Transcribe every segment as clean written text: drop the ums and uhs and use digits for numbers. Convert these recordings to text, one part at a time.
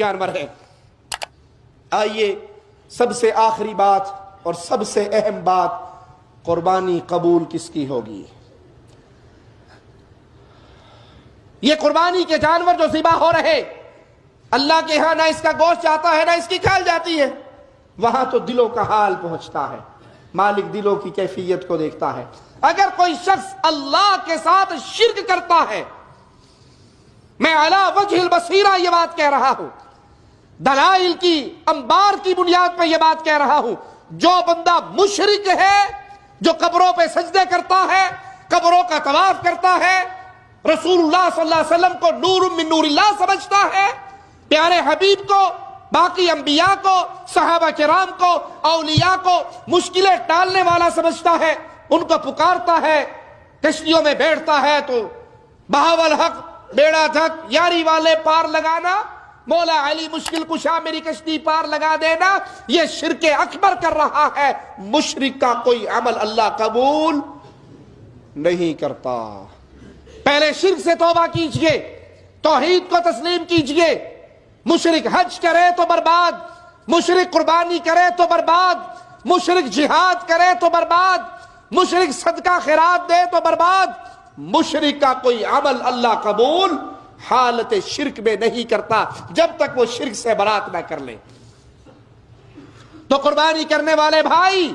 جانور ہے۔ آئیے سب سے آخری بات اور سب سے اہم بات، قربانی قبول کس کی ہوگی؟ یہ قربانی کے جانور جو ذبح ہو رہے، اللہ کے ہاں نہ اس کا گوشت جاتا ہے نہ اس کی کھال جاتی ہے، وہاں تو دلوں کا حال پہنچتا ہے۔ مالک دلوں کی کیفیت کو دیکھتا ہے۔ اگر کوئی شخص اللہ کے ساتھ شرک کرتا ہے، میں علی وجہ البصیرہ یہ بات کہہ رہا ہوں، دلائل کی انبار کی بنیاد پر یہ بات کہہ رہا ہوں، جو بندہ مشرک ہے، جو قبروں پہ سجدے کرتا ہے، قبروں کا طواف کرتا ہے، رسول اللہ صلی اللہ علیہ وسلم کو نور من نور اللہ سمجھتا ہے، پیارے حبیب کو، باقی انبیاء کو، صحابہ کرام کو، اولیاء کو مشکلیں ٹالنے والا سمجھتا ہے، ان کو پکارتا ہے، کشتیوں میں بیٹھتا ہے تو بہاول حق بیڑا دھک، یاری والے پار لگانا، مولا علی مشکل کشا میری کشتی پار لگا دینا، یہ شرک اکبر کر رہا ہے۔ مشرک کا کوئی عمل اللہ قبول نہیں کرتا۔ پہلے شرک سے توبہ کیجئے، توحید کو تسلیم کیجئے۔ مشرک حج کرے تو برباد، مشرک قربانی کرے تو برباد، مشرک جہاد کرے تو برباد، مشرک صدقہ خیرات دے تو برباد۔ مشرک کا کوئی عمل اللہ قبول حالت شرک میں نہیں کرتا جب تک وہ شرک سے برات نہ کر لے۔ تو قربانی کرنے والے بھائی،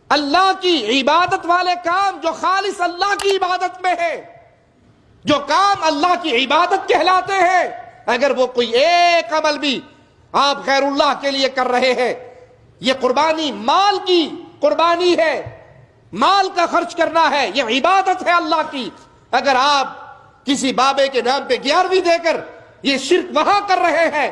اللہ کی عبادت والے کام جو خالص اللہ کی عبادت میں ہے، جو کام اللہ کی عبادت کہلاتے ہیں، اگر وہ کوئی ایک عمل بھی آپ غیر اللہ کے لیے کر رہے ہیں، یہ قربانی مال کی قربانی ہے، مال کا خرچ کرنا ہے، یہ عبادت ہے اللہ کی۔ اگر آپ کسی بابے کے نام پہ 11ویں دے کر یہ شرک وہاں کر رہے ہیں،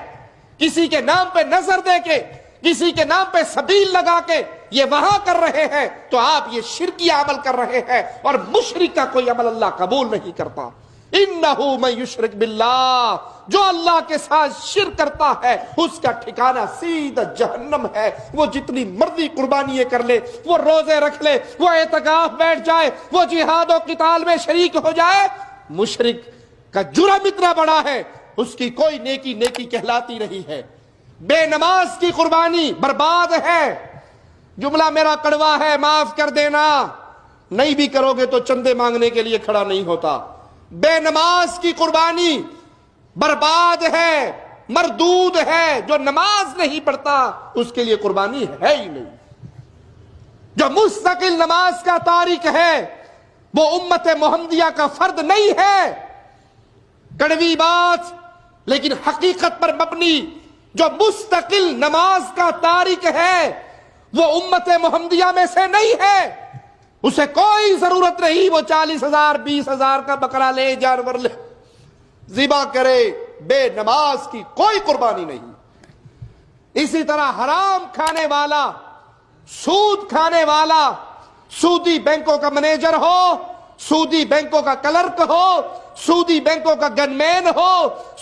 کسی کے نام پہ نظر دے کے، کسی کے نام پہ سبیل لگا کے یہ وہاں کر رہے ہیں، تو آپ یہ شرکی عمل کر رہے ہیں، اور مشرک کا کوئی عمل اللہ قبول نہیں کرتا۔ انہ من یشرک باللہ، جو اللہ کے ساتھ شرک کرتا ہے اس کا ٹھکانہ سیدھا جہنم ہے۔ وہ جتنی مرضی قربانی کر لے، وہ روزے رکھ لے، وہ اعتکاف بیٹھ جائے، وہ جہاد و قتال میں شریک ہو جائے، مشرک کا جرم اتنا بڑا ہے، اس کی کوئی نیکی کہلاتی نہیں ہے۔ بے نماز کی قربانی برباد ہے۔ جملہ میرا کڑوا ہے، معاف کر دینا، نہیں بھی کرو گے تو چندے مانگنے کے لیے کھڑا نہیں ہوتا۔ بے نماز کی قربانی برباد ہے، مردود ہے۔ جو نماز نہیں پڑھتا اس کے لیے قربانی ہے ہی نہیں۔ جو مستقل نماز کا تارک ہے وہ امت محمدیہ کا فرد نہیں ہے۔ کڑوی بات لیکن حقیقت پر مبنی، جو مستقل نماز کا تارک ہے وہ امت محمدیہ میں سے نہیں ہے۔ اسے کوئی ضرورت نہیں وہ 40,000 20,000 کا بکرا لے، جانور لے، ذبح کرے۔ بے نماز کی کوئی قربانی نہیں۔ اسی طرح حرام کھانے والا، سود کھانے والا، سودی بینکوں کا مینیجر ہو، سودی بینکوں کا کلرک ہو، سودی بینکوں کا گن مین ہو،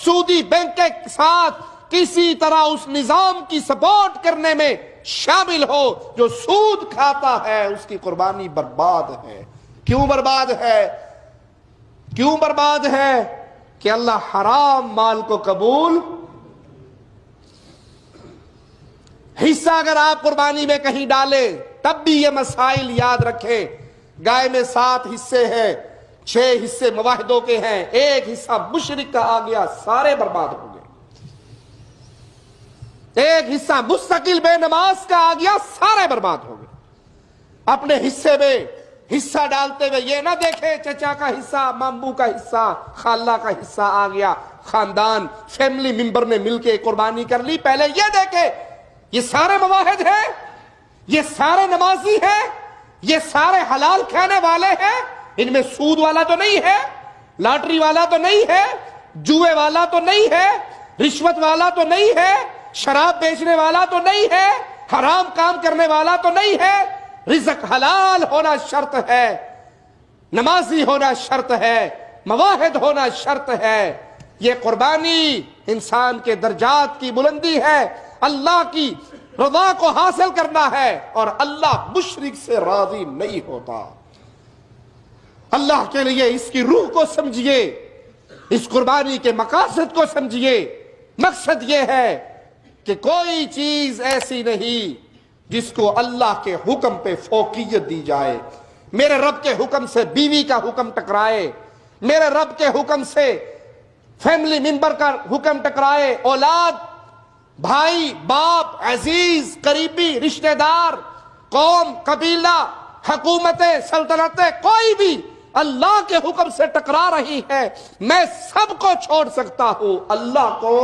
سودی بینک کے ساتھ کسی طرح اس نظام کی سپورٹ کرنے میں شامل ہو، جو سود کھاتا ہے اس کی قربانی برباد ہے۔ کیوں برباد ہے؟ کیوں برباد ہے؟ کہ اللہ حرام مال کو قبول۔ حصہ اگر آپ قربانی میں کہیں ڈالیں تب بھی یہ مسائل یاد رکھیں۔ گائے میں 7 حصے ہیں، 6 حصے مواحدوں کے ہیں، 1 حصہ مشرک کا آ گیا، سارے برباد ہو گئے۔ 1 حصہ مستقل بے نماز کا آ گیا، سارے برباد ہو گئے۔ اپنے حصے میں حصہ ڈالتے ہوئے یہ نہ دیکھے چچا کا حصہ، ماموں کا حصہ، خالہ کا حصہ آ گیا، خاندان فیملی ممبر نے مل کے قربانی کر لی۔ پہلے یہ دیکھے یہ سارے مواحد ہیں، یہ سارے نمازی ہیں، یہ سارے حلال کھانے والے ہیں، ان میں سود والا تو نہیں ہے، لاٹری والا تو نہیں ہے، جوئے والا تو نہیں ہے، رشوت والا تو نہیں ہے، شراب بیچنے والا تو نہیں ہے، حرام کام کرنے والا تو نہیں ہے۔ رزق حلال ہونا شرط ہے، نمازی ہونا شرط ہے، مواحد ہونا شرط ہے۔ یہ قربانی انسان کے درجات کی بلندی ہے، اللہ کی رضا کو حاصل کرنا ہے، اور اللہ مشرک سے راضی نہیں ہوتا۔ اللہ کے لیے اس کی روح کو سمجھیے، اس قربانی کے مقاصد کو سمجھیے، مقصد یہ ہے کہ کوئی چیز ایسی نہیں جس کو اللہ کے حکم پہ فوقیت دی جائے. میرے رب کے حکم سے بیوی کا حکم ٹکرائے، میرے رب کے حکم سے فیملی ممبر کا حکم ٹکرائے، اولاد، بھائی، باپ، عزیز، قریبی، رشتہ دار، قوم، قبیلہ، حکومتیں، سلطنتیں، کوئی بھی اللہ کے حکم سے ٹکرا رہی ہے، میں سب کو چھوڑ سکتا ہوں، اللہ کو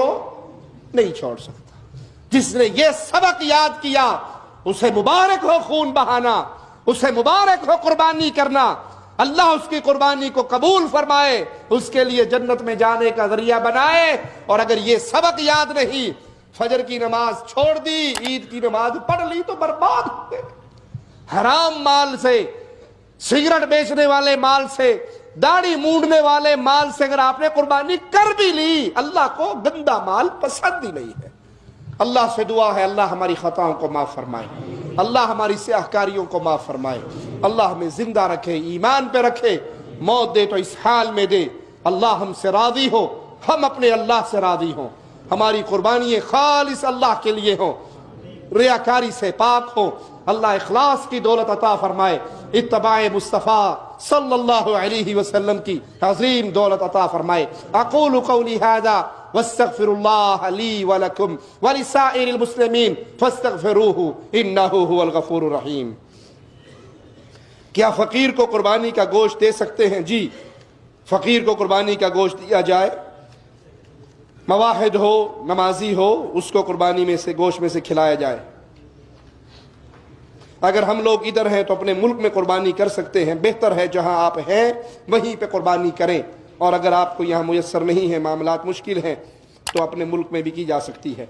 نہیں چھوڑ سکتا. جس نے یہ سبق یاد کیا اسے مبارک ہو خون بہانا، اسے مبارک ہو قربانی کرنا. اللہ اس کی قربانی کو قبول فرمائے، اس کے لیے جنت میں جانے کا ذریعہ بنائے. اور اگر یہ سبق یاد نہیں، فجر کی نماز چھوڑ دی، عید کی نماز پڑھ لی تو برباد ہو گئے. حرام مال سے، سگریٹ بیچنے والے مال سے، داڑھی مونڈنے والے مال سے اگر آپ نے قربانی کر بھی لی، اللہ کو گندا مال پسند ہی نہیں ہے. اللہ سے دعا ہے اللہ ہماری خطاؤں کو معاف فرمائے، اللہ ہماری سیاہ کاریوں کو معاف فرمائے، اللہ ہمیں زندہ رکھے، ایمان پہ رکھے، موت دے تو اس حال میں دے. اللہ ہم سے راضی ہو، ہم اپنے اللہ سے راضی ہوں، ہماری قربانی خالص اللہ کے لیے ہوں، ریاکاری سے پاک ہو. اللہ اخلاص کی دولت عطا فرمائے، اتباع مصطفیٰ صلی اللہ علیہ وسلم کی عظیم دولت عطا فرمائے. اقول قولی ھذا واستغفر اللہ لی ولکم ولسائر المسلمین فاستغفروہ انہ هو الغفور الرحیم. کیا فقیر کو قربانی کا گوشت دے سکتے ہیں؟ جی، فقیر کو قربانی کا گوشت دیا جائے. مواحد ہو، نمازی ہو، اس کو قربانی میں سے گوشت میں سے کھلایا جائے. اگر ہم لوگ ادھر ہیں تو اپنے ملک میں قربانی کر سکتے ہیں، بہتر ہے جہاں آپ ہیں وہیں پہ قربانی کریں. اور اگر آپ کو یہاں میسر نہیں ہے، معاملات مشکل ہیں، تو اپنے ملک میں بھی کی جا سکتی ہے.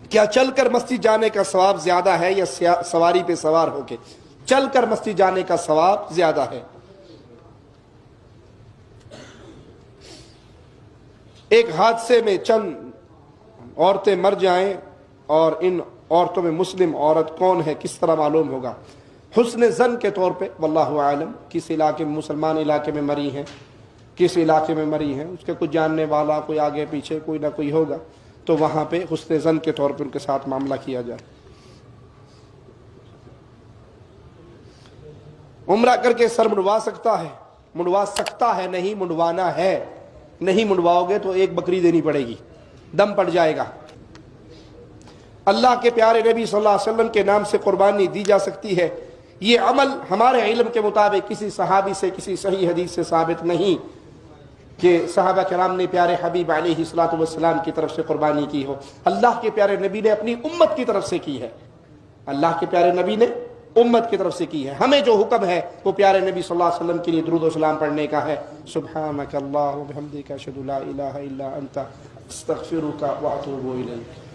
کیا چل کر مسجد جانے کا ثواب زیادہ ہے یا سواری پہ سوار ہو کے؟ چل کر مسجد جانے کا ثواب زیادہ ہے. ایک حادثے میں چند عورتیں مر جائیں اور ان عورتوں میں مسلم عورت کون ہے، کس طرح معلوم ہوگا؟ حسن ظن کے طور پہ، واللہ عالم، کس علاقے میں، مسلمان علاقے میں مری ہیں، کس علاقے میں مری ہیں، اس کے کچھ جاننے والا کوئی آگے پیچھے کوئی نہ کوئی ہوگا، تو وہاں پہ حسن ظن کے طور پہ ان کے ساتھ معاملہ کیا جائے. عمرہ کر کے سر منڈوا سکتا ہے؟ منڈوا سکتا ہے نہیں، منڈوانا ہے. نہیں منڈواؤ گے تو ایک بکری دینی پڑے گی، دم پڑ جائے گا. اللہ کے پیارے نبی صلی اللہ علیہ وسلم کے نام سے قربانی دی جا سکتی ہے. یہ عمل ہمارے علم کے مطابق کسی صحابی سے، کسی صحیح حدیث سے ثابت نہیں کہ صحابہ کرام نے پیارے حبیب علیہ الصلوۃ والسلام کی طرف سے قربانی کی ہو. اللہ کے پیارے نبی نے اپنی امت کی طرف سے کی ہے، اللہ کے پیارے نبی نے امت کی طرف سے کی ہے. ہمیں جو حکم ہے وہ پیارے نبی صلی اللہ علیہ وسلم کے لیے درود و سلام پڑھنے کا ہے. سبحانک اللہم وبحمدک اشہد لا الہ الا انت استغفرک واتوب الیک.